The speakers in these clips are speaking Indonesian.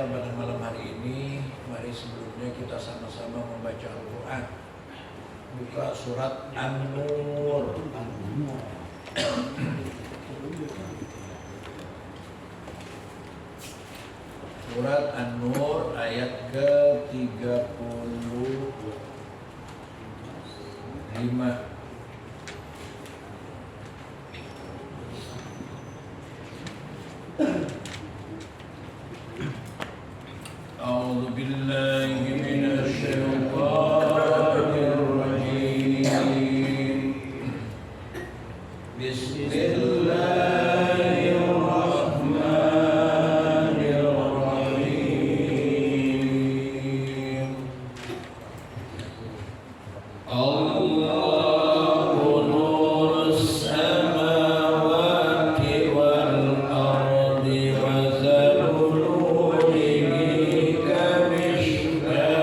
pada malam hari ini, mari sebelumnya kita sama-sama membaca Al-Quran. Buka surat An-Nur. Surat An-Nur ayat ke-35. أعوذ بالله من الشيطان الرجيم بسم الله الرحمن الرحيم الله نور السماوات والأرض مثل نوره كمشكاة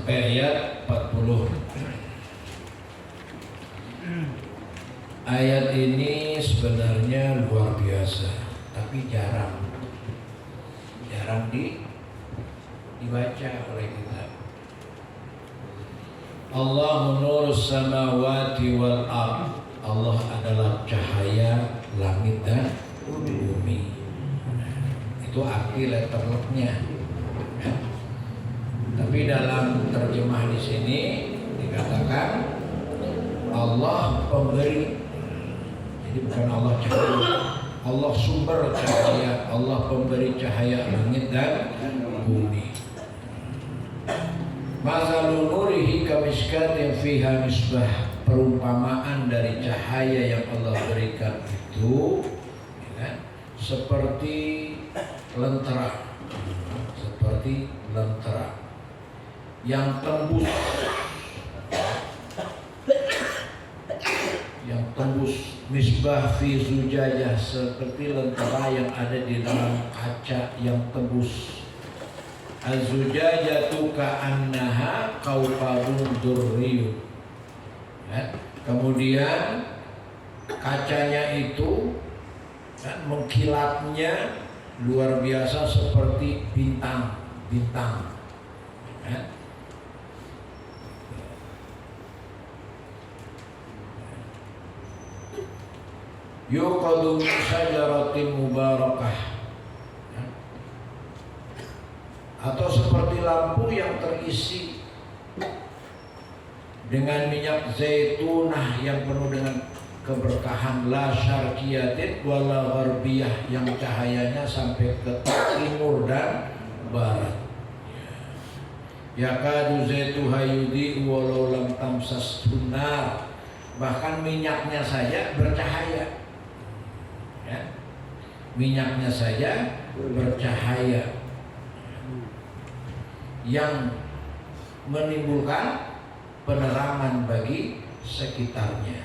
sampai ayat 40. Ayat ini sebenarnya luar biasa, tapi jarang dibaca oleh kita. Allahu nurus samawati wal ard. Allah adalah cahaya langit dan bumi. Itu arti letternya. Tapi dalam terjemah di sini dikatakan Allah pemberi. Jadi bukan Allah cahaya, Allah sumber cahaya, Allah pemberi cahaya langit dan bumi. Masalun nurihi kamiskatin fiha misbah. Perumpamaan dari cahaya yang Allah berikan itu ya, seperti lentera, yang tembus misbah fi zujajah, seperti lentera yang ada di dalam kaca yang tembus. Az-zujajatu ka'annaha qaubun durriyun. Kemudian kacanya itu kan mengkilatnya luar biasa seperti bintang. Yuqadu min syajaratin mubarakah, atau seperti lampu yang terisi dengan minyak zaitunah yang penuh dengan keberkahan, la syarqiyatin wala gharbiyah, yang cahayanya sampai ke timur dan barat. Yakadu zaituha yudhi'u walau lam tamsas nar, bahkan minyaknya saja bercahaya. Ya. Minyaknya saja bercahaya yang menimbulkan penerangan bagi sekitarnya.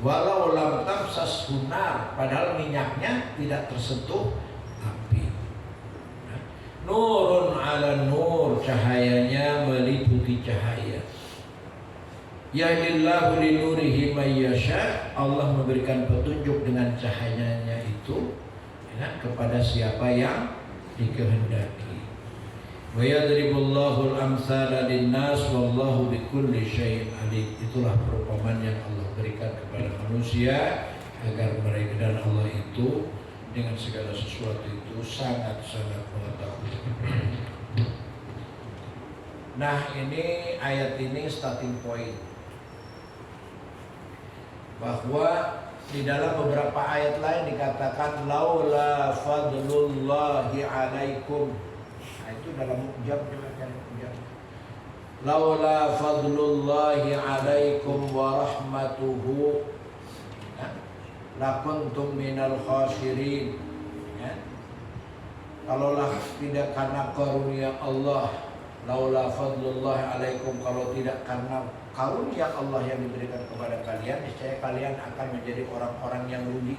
Walau lam tamsas nar, padahal minyaknya tidak tersentuh api. Nurun ala nur, cahayanya meliputi cahaya. Yahdillahu li nurihi may yasha, Allah memberikan petunjuk dengan cahayanya itu ya, kepada siapa yang dikehendaki. Wa yadribullahu al-amsala lin-nas wallahu bikulli syai'in alim. Itulah perumpamaan yang Allah berikan kepada manusia agar mereka dan Allah itu dengan segala sesuatu itu sangat-sangat mengetahui. Nah, ini ayat ini starting point, bahwa di dalam beberapa ayat lain dikatakan laula fadlullahi alaikum. Nah, itu dalam jam laula fadlullahi alaikum wa rahmatuhu lakuntum minal khasirin. Ya. Kalaulah tidak karena karunia Allah, laula fadlullahi alaikum, kalau tidak karena karunia Allah yang diberikan kepada kalian, niscaya kalian akan menjadi orang-orang yang rugi.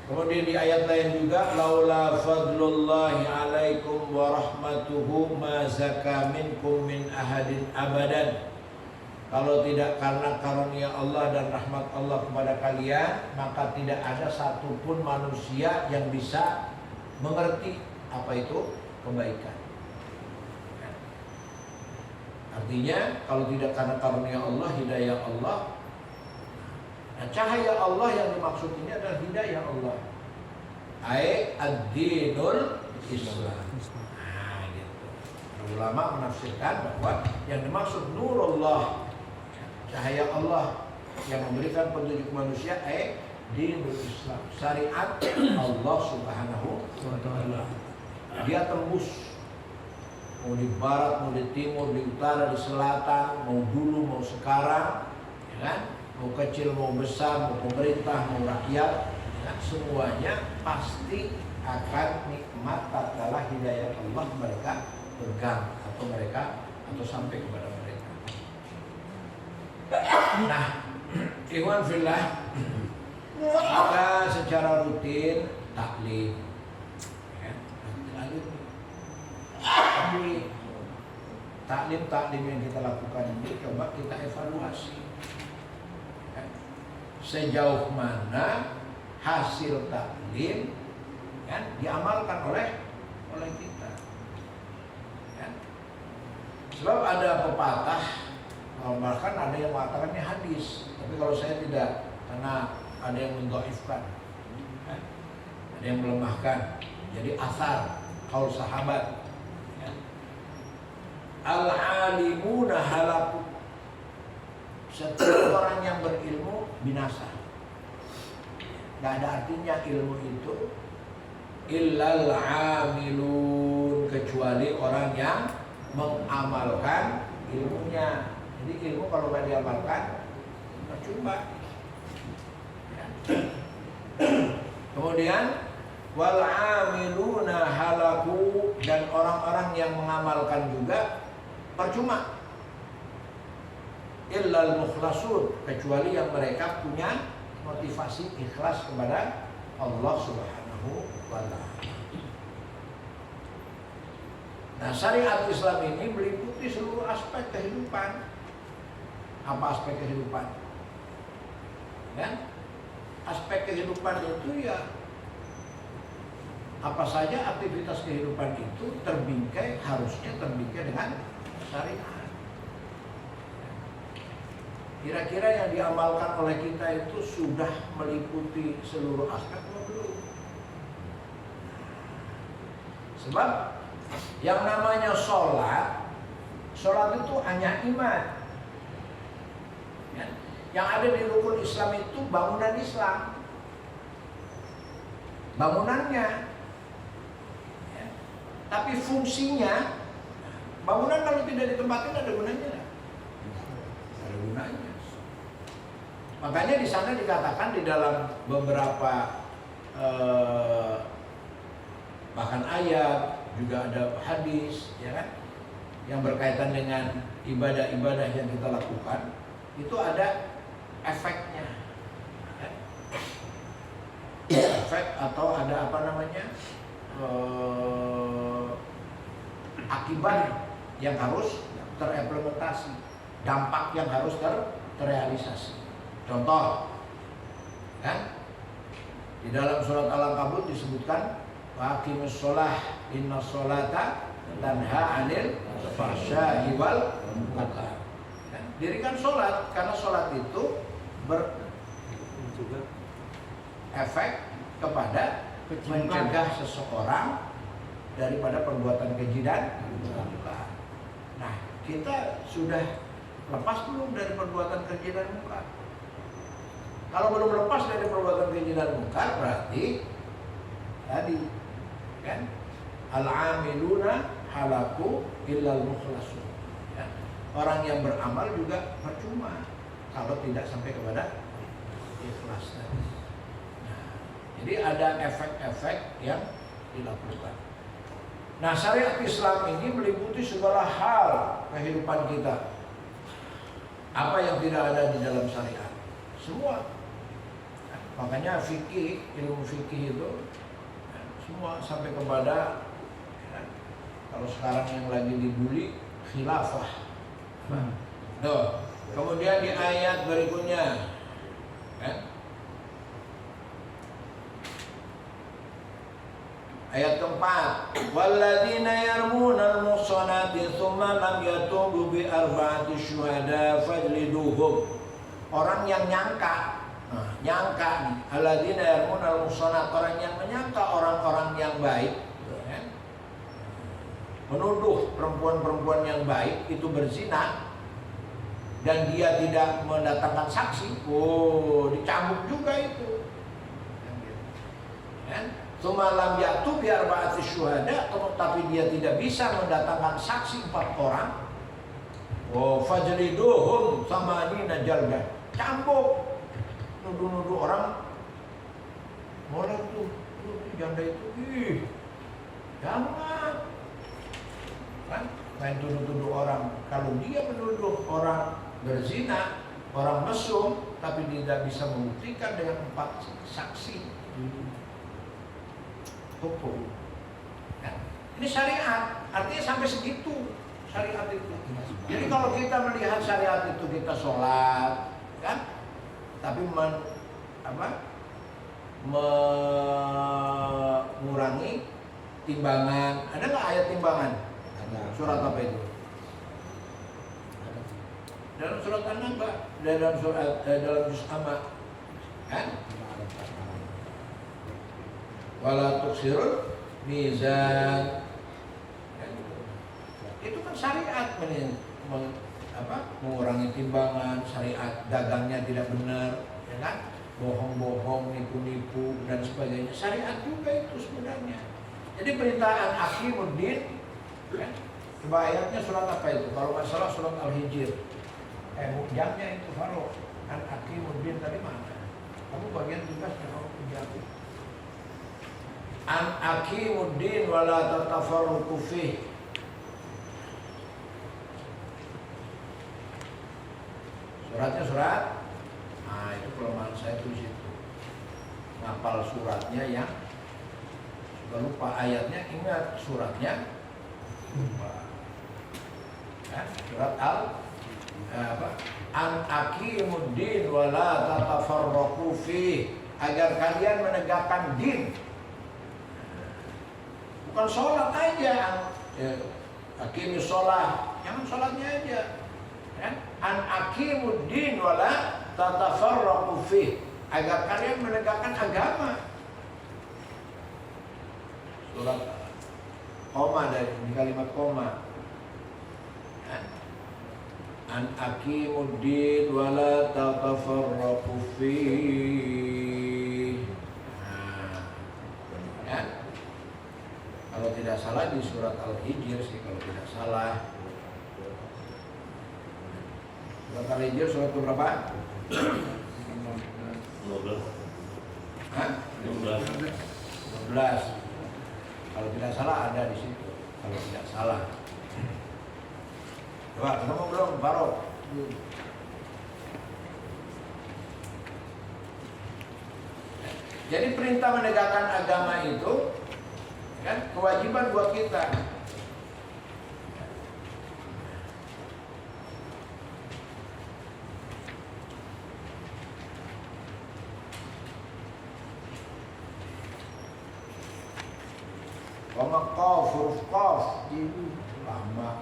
Kemudian di ayat lain juga laula fadlullahi alaikum wa rahmatuhu ma zaka minkum min ahadin abadan. Kalau tidak karena karunia Allah dan rahmat Allah kepada kalian, maka tidak ada satupun manusia yang bisa mengerti apa itu kebaikan. Artinya kalau tidak karena karunia Allah, hidayah Allah, nah, cahaya Allah yang dimaksud ini adalah hidayah Allah. Ad-dinul Islam. Nah, gitu. Ulama menafsirkan bahwa yang dimaksud nurullah, cahaya Allah yang memberikan petunjuk manusia, dinul Islam, syariat Allah Subhanahu wa taala. Dia tembus mau di barat, mau di timur, di utara, di selatan, mau dulu, mau sekarang, ya kan? Mau kecil, mau besar, mau pemerintah, mau rakyat, ya kan? Semuanya pasti akan nikmat tatkala hidayah Allah mereka pegang atau sampai kepada mereka. Nah, ikhwan fillah, kita secara rutin taklim, ya, tapi taklim yang kita lakukan ini coba kita evaluasi. Sejauh mana hasil taklim kan diamalkan oleh kita. Kan? Sebab ada pepatah, bahkan ada yang mengatakan ini hadis, tapi kalau saya tidak, karena ada yang mendhaifkan, kan? Ada yang melemahkan. Jadi asar kaul sahabat. Kan? Al-alimuna halaku. Setiap orang yang berilmu binasa. Gak ada artinya ilmu itu illal amilun, kecuali orang yang mengamalkan ilmunya. Jadi ilmu kalau gak diamalkan percuma. Kemudian wal amiluna halaku, dan orang-orang yang mengamalkan juga percuma. Illal mukhlasun, kecuali yang mereka punya motivasi ikhlas kepada Allah Subhanahu wa ta'ala. Nah, syariat Islam ini meliputi seluruh aspek kehidupan. Apa aspek kehidupan? Kan? Aspek kehidupan itu ya apa saja aktivitas kehidupan itu harusnya terbingkai dengan syariat. Kira-kira yang diamalkan oleh kita itu sudah meliputi seluruh aspek atau belum? Sebab yang namanya sholat itu hanya iman. Yang ada di rukun Islam itu bangunan Islam, bangunannya. Tapi fungsinya, bangunan kalau tidak ditempatin ada gunanya nggak? Ada gunanya. Makanya di sana dikatakan di dalam beberapa bahkan ayat, juga ada hadis, ya kan, yang berkaitan dengan ibadah-ibadah yang kita lakukan, itu ada efeknya, ya. Efek atau ada apa namanya akibat yang harus terimplementasi, dampak yang harus terrealisasi. Contoh, kan? Di dalam surat Al-Ankabut disebutkan waqimus sholah inna sholata tanha 'anil fahsya'i wal munkar. Dirikan sholat, karena sholat itu berefek kepada mencegah seseorang daripada perbuatan keji dan munkar. Nah, kita sudah lepas belum dari perbuatan keji dan munkar? Kalau belum lepas dari perbuatan keji dan munkar, berarti tadi kan al-amiluna halaku illal mukhlasun. Ya. Orang yang beramal juga percuma kalau tidak sampai kepada ikhlas tadi. Nah, jadi ada efek-efek yang dilakukan. Nah, syariat Islam ini meliputi segala hal kehidupan kita. Apa yang tidak ada di dalam syariat? Semua. Makanya fikih, ilmu fikih itu semua sampai kepada kalau sekarang yang lagi dibully khilafah. Tuh. Kemudian di ayat berikutnya, ayat keempat, walladzina yarmunal muhsanati tsumma lam yatubu bi arba'ati syuhada fajliduhum. Orang yang nyangka nih, alladzina yarmunal muhsanat, orang yang menyangka orang-orang yang baik, ya, menuduh perempuan-perempuan yang baik itu berzina dan dia tidak mendatangkan saksi, dicambuk juga itu. Tsumma lam ya'tu bi arba'ati syuhada, tapi dia tidak bisa mendatangkan saksi 4 orang. Fajliduhum samanina jaldah, cambuk. Nuduh-nuduh orang, boleh tuh janda itu, jangan kan, main tuduh-tuduh orang. Kalau dia menuduh orang berzina, orang mesum, tapi tidak bisa membuktikan dengan 4 saksi, hukum. Nah, ini syariat, artinya sampai segitu. syariat itu. Jadi kalau kita melihat syariat itu kita sholat, kan? Tapi mengurangi timbangan. Ada nggak ayat timbangan? Ada. Surat apa itu? Dalam surat An-Naba, dalam surat dalam juz amma, kan? Wala tuksirul mizan. Kan? Itu kan syariat mengurangi timbangan, syariat dagangnya tidak benar, ya kan? Bohong-bohong, nipu-nipu dan sebagainya. Syariat juga itu sebenarnya. Jadi perintahan Aqimuddin, kan? Coba ayatnya surat apa itu? Kalau nggak salah surat Al-Hijr. Mukjamnya itu Faro. Kan Aqimuddin tadi mana? Kamu bagian tugasnya kalau menjawab. An Aqimuddin wala tatafarruqu fih. Suratnya surat. Nah, itu kelemahan saya tuh situ. Ngapal suratnya yang sudah lupa ayatnya, ingat suratnya lupa. Kan? Surat An Aqimuddin wala tatafarraqu fi, agar kalian menegakkan din. Bukan sholat aja, aqimus sholat, jangan sholatnya aja. Kan? An Aqimuddin wala tatafarraqu fi, agar kalian menegakkan agama. Surat koma dari kalimat koma. An Aqimuddin wala tatafarraqu fi. Ya. Kalau tidak salah di surat Al-Hijr sih, kalau tidak salah. Surat Al-Hijr surat berapa? 12. Hah? 12. 12. Kalau tidak salah ada di situ. Kalau tidak salah. Coba ketemu belum, Farok? Jadi perintah menegakkan agama itu kan kewajiban buat kita. Koma qaf, huruf qaf, lama.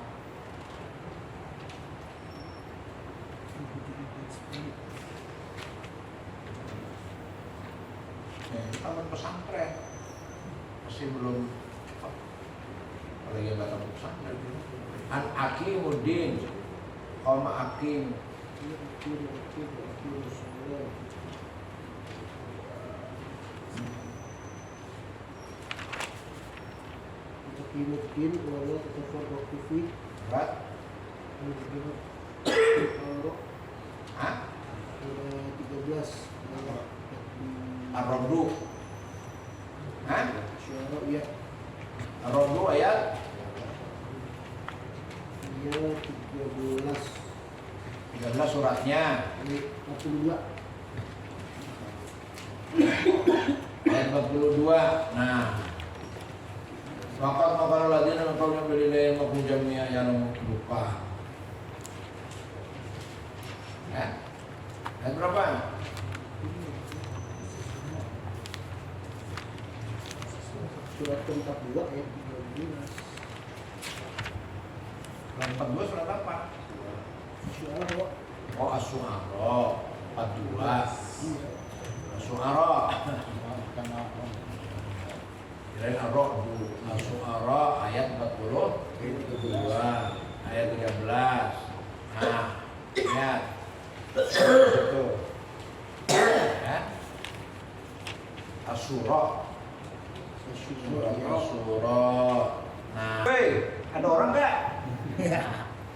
Taman pesantren masih belum, apalagi yang datang pesantren. An Aqimuddin, koma Aqim. Aqimuddin wala tatafarraqu fi. Berat? Hah? 13 Ar-Rabdu. Hah? Syuara ya. Ar-Rabdu ayat Iya 13 suratnya. ayat 42. Ayat 42. Nah, maka ladina maqamna bilillahi maqum jami'a yang lupa. Ya. Ayat berapa? Surat ke-42 ayat 13. Ayat 42 surat apa? Syuara. Oh, As-Su'ara 42. As-Su'ara. Kirain Ar-Ra'd. As-Su'ara ayat 42. Ayat 13. Nah, lihat. Itu. Ya. As-Surah. Surah. Nah, hei, ada orang nggak?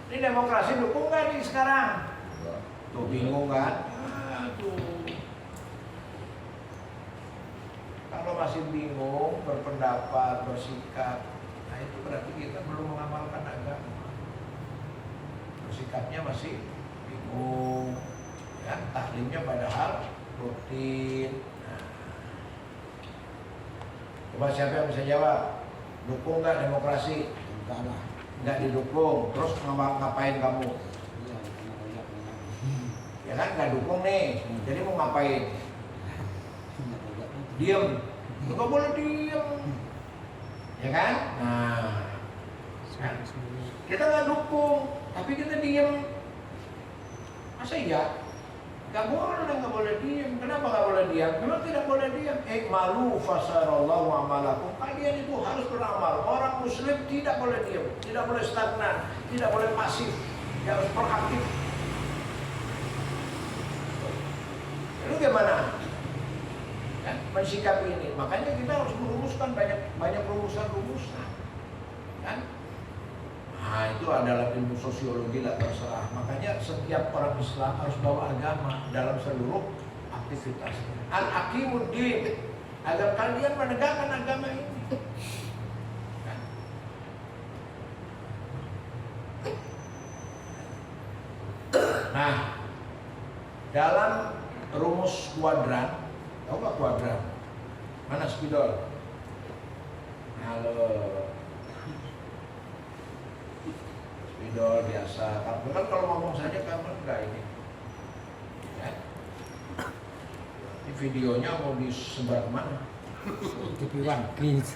Ini demokrasi dukung nggak nih sekarang? Tuh bingung kan? Aduh. Kalau masih bingung, berpendapat, bersikap, nah itu berarti kita belum mengamalkan agama. Bersikapnya masih bingung, ya, taklimnya padahal rutin. Coba siapa yang bisa jawab? Dukung nggak demokrasi? Enggak lah. nggak didukung, terus ngapain kamu? Ya kan nggak dukung nih, jadi mau ngapain? Diem, nggak boleh diem, ya kan? Nah, kan? Kita nggak dukung, tapi kita diem, masa iya? Nggak boleh diem. Kenapa nggak boleh diem? Memang tidak boleh diem. Malu fasarallahu amalakum. Kalian itu harus beramal. Orang Muslim tidak boleh diem, tidak boleh stagnan, tidak boleh pasif, harus proaktif. Lalu gimana? Kan mensikapi ini. Makanya kita harus merumuskan banyak rumusan-rumusan. Kan? Nah, itu adalah ilmu sosiologi lah terserah. Makanya setiap orang Islam harus bawa agama dalam seluruh aktivitasnya. Al-Hakimuddin, agar kalian menegakkan agama ini. Nah, dalam rumus kuadran, tahu nggak kuadran? Mana spidol? Halo. Spidol biasa. Kan kalau ngomong saja kamu enggak ini. Ya. Ini videonya mau disebar kemana? TV One, please.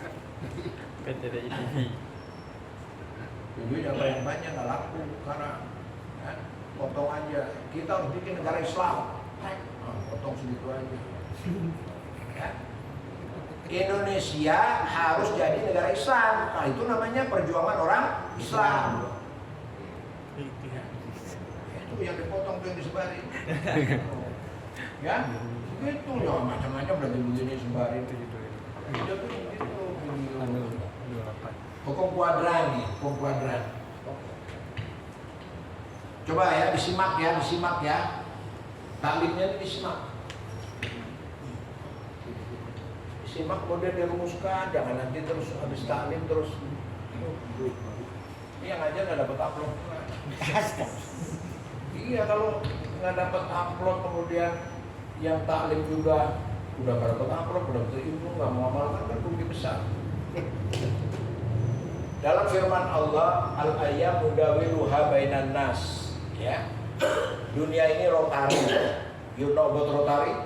PTTI TV. Videonya banyak nggak laku karena ya, potong aja. Kita harus bikin negara Islam. Potong segitu aja. Ya. Indonesia harus jadi negara Islam. Nah, itu namanya perjuangan orang Islam. Itu yang dipotong tuh yang disebarin. Ya, begitu ya macam-macam lagi begini sebarin. Itu tuh begitu. Hukum kuadran nih, hukum kuadran. Coba ya disimak ya. Taklimnya disimak. Simak kemudian dirumuskan, jangan nanti terus habis taklim terus ini yang aja nggak dapat upload. Iya, kalau nggak dapat upload kemudian yang taklim juga udah nggak dapat upload, udah dapat ilmu, nggak mau amalkan, kan rugi besar. Dalam firman Allah, al-ayyamu dawiluha bainan nas, ya. Dunia ini rotari. You know about rotari?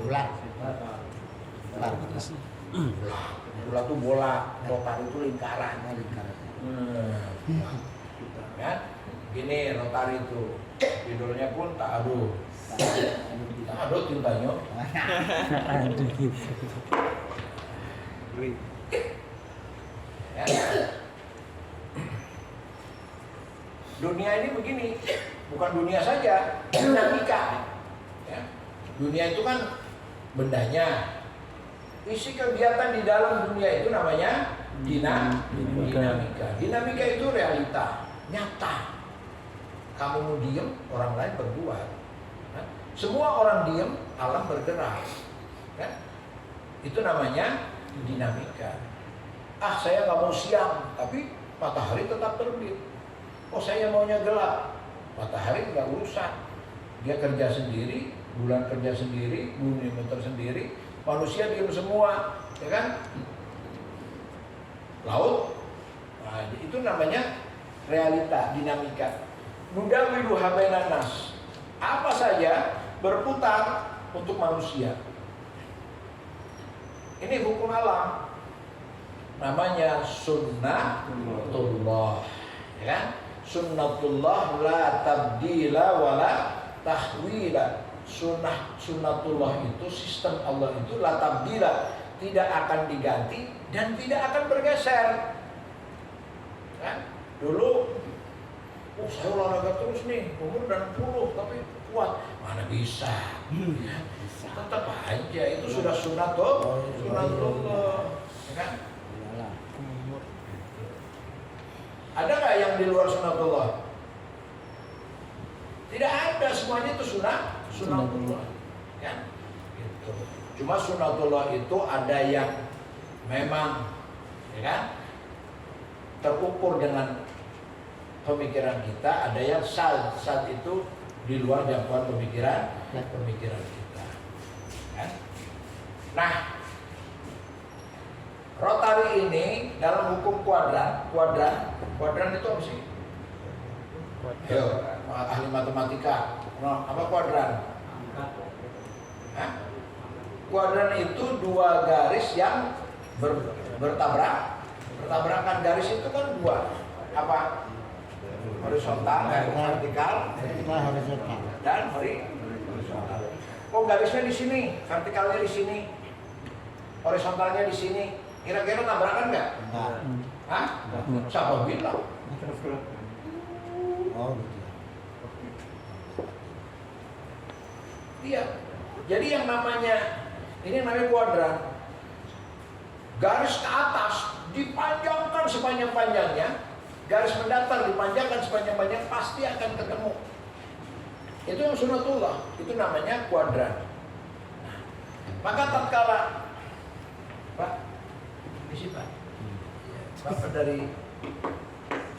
Bulat. Bola tuh bola, rotari itu lingkaran. Kan? Gini rotari itu, judulnya pun ta'aruf. Ta'aruf tintanya. Ya. Dunia ini begini, bukan dunia saja, dinamika. Ya. Dunia itu kan bendanya. Isi kegiatan di dalam dunia itu namanya dinamika. Dinamika itu realita, nyata. Kamu mau diem, orang lain berbuat. Semua orang diem, alam bergerak. Itu namanya dinamika. Saya nggak mau siang, tapi matahari tetap terbit. Saya maunya gelap, matahari nggak urusan. Dia kerja sendiri, bulan kerja sendiri, bumi muter sendiri. Manusia diem semua, ya kan? Laut, nah, itu namanya realita, dinamika. Nudawiluha bainan nas. Apa saja berputar untuk manusia. Ini hukum alam. Namanya sunnatullah, ya kan? Sunnatullah la tabdila wala tahwila. Sunnatullah itu, sistem Allah itu la tabdila, tidak akan diganti dan tidak akan bergeser. Kan? Dulu saya olahraga terus nih, umur udah 60 tapi kuat. Mana bisa? Ya, tetap aja itu sudah sunnatullah, ya kan? Ada nggak yang di luar sunnatullah? Tidak ada, semuanya itu sunnatullah. Ya? Gitu. Cuma sunnatullah itu ada yang memang, ya kan, terukur dengan pemikiran kita, ada yang saat itu di luar jangkauan pemikiran kita. Kan? Nah, Rotari ini dalam hukum kuadran itu apa sih? Yo, ahli matematika. Apa kuadran? Hah? Kuadran itu dua garis yang bertabrakan. Garis itu kan dua. Apa? Horizontal, vertikal, horizontal. dan horizontal. Oh, garisnya di sini, vertikalnya di sini, horizontalnya di sini. Kira-kira tabrakan nggak? Enggak. Hah? Siapa bilang? Oh, gitu. Iya. Jadi yang namanya kuadran. Garis ke atas dipanjangkan sepanjang-panjangnya, garis mendatar dipanjangkan sepanjang-panjangnya, pasti akan ketemu. Itu yang sunatullah, itu namanya kuadran. Nah, maka tatkala Pak, misi Pak, Bapak dari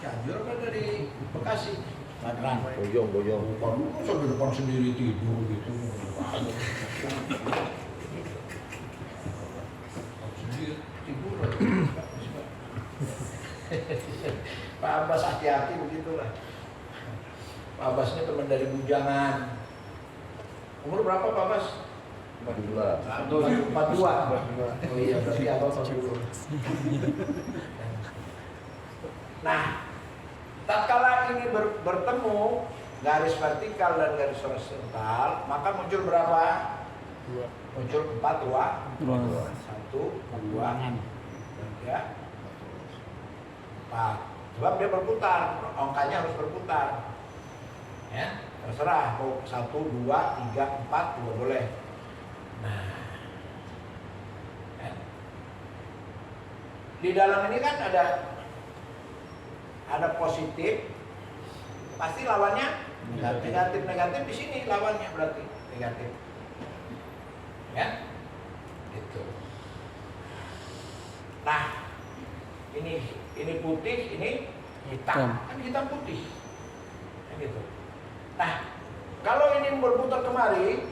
Cianjur apa dari Bekasi? Kuadran. Boyong. Masa di depan sendiri tidur gitu? Sendiri tidur. Pak Abbas hati-hati begitulah. Pak Abbas ini teman dari bujangan. Umur berapa Pak Abbas? 42. Oh iya, berarti Abbas 40. Nah, tatkala ini bertemu garis vertikal dan garis horizontal, maka muncul berapa? Muncul 4 ruang. 1, 2, 3, 4. Sebab dia berputar, angkanya harus berputar. Ya, terserah mau 1, 2, 3, 4 juga boleh. Nah, ya. Di dalam ini kan ada positif, pasti lawannya negatif di sini lawannya berarti negatif, ya, gitu. Nah, ini putih, ini hitam, kan hitam putih, kan gitu. Nah, kalau ini berputar kemari,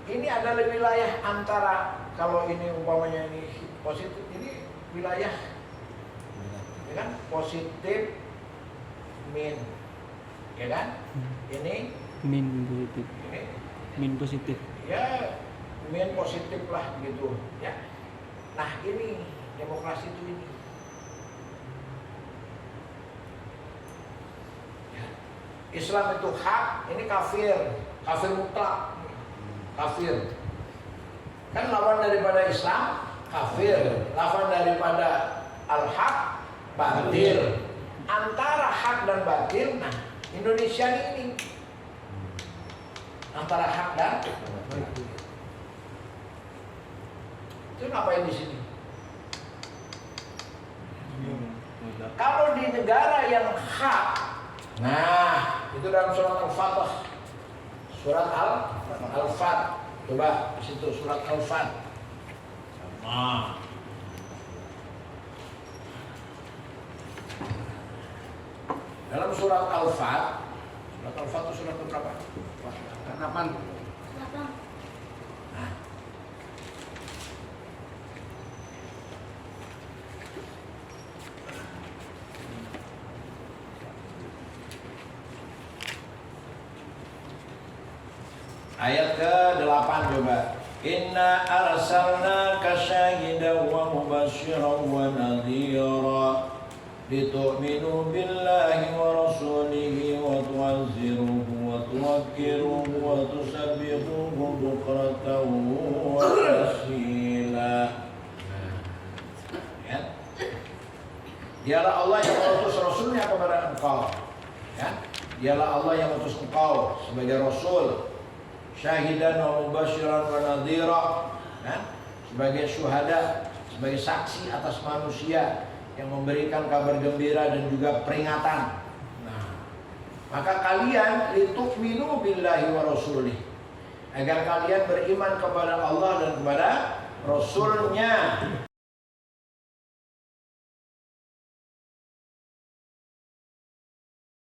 ini adalah wilayah antara, kalau ini umpamanya ini positif, ini wilayah, ya kan, positif min, ya kan, ini Min positif. ini Min positif. ya min positif lah gitu, ya. Nah, ini demokrasi itu ini. Ya. Islam itu hak, ini kafir mutlak. Kafir. Kan lawan daripada Islam kafir, lawan daripada al-haq batil. Antara hak dan batil, nah Indonesia ini antara hak dan batil. Itu ngapain di sini? Kalau di negara yang hak, nah itu dalam surat Al-Fatah. Surat Al-Fat, coba di situ surat Al-Fat. Nah, dalam surat Al-Fat itu surat berapa? 8. Nah. Ayat ke-8 coba. Inna arsalnaka syahidan wa mubasysyiran wa nadhira litu'minu billahi wa rasulihi wa tu'azziruhu wa tuwaqqiruhu wa tusabbihuhu bukratan wa asila. Ya. Dialah Allah yang mengutus Rasulnya kepada engkau. Ya. Dialah Allah yang mengutus engkau sebagai Rasul, syahidan wa mubasyiran wa nadhira, sebagai syuhada, sebagai saksi atas manusia yang memberikan kabar gembira dan juga peringatan. Nah, maka kalian litu'minu billahi wa rasulih, agar kalian beriman kepada Allah dan kepada Rasulnya,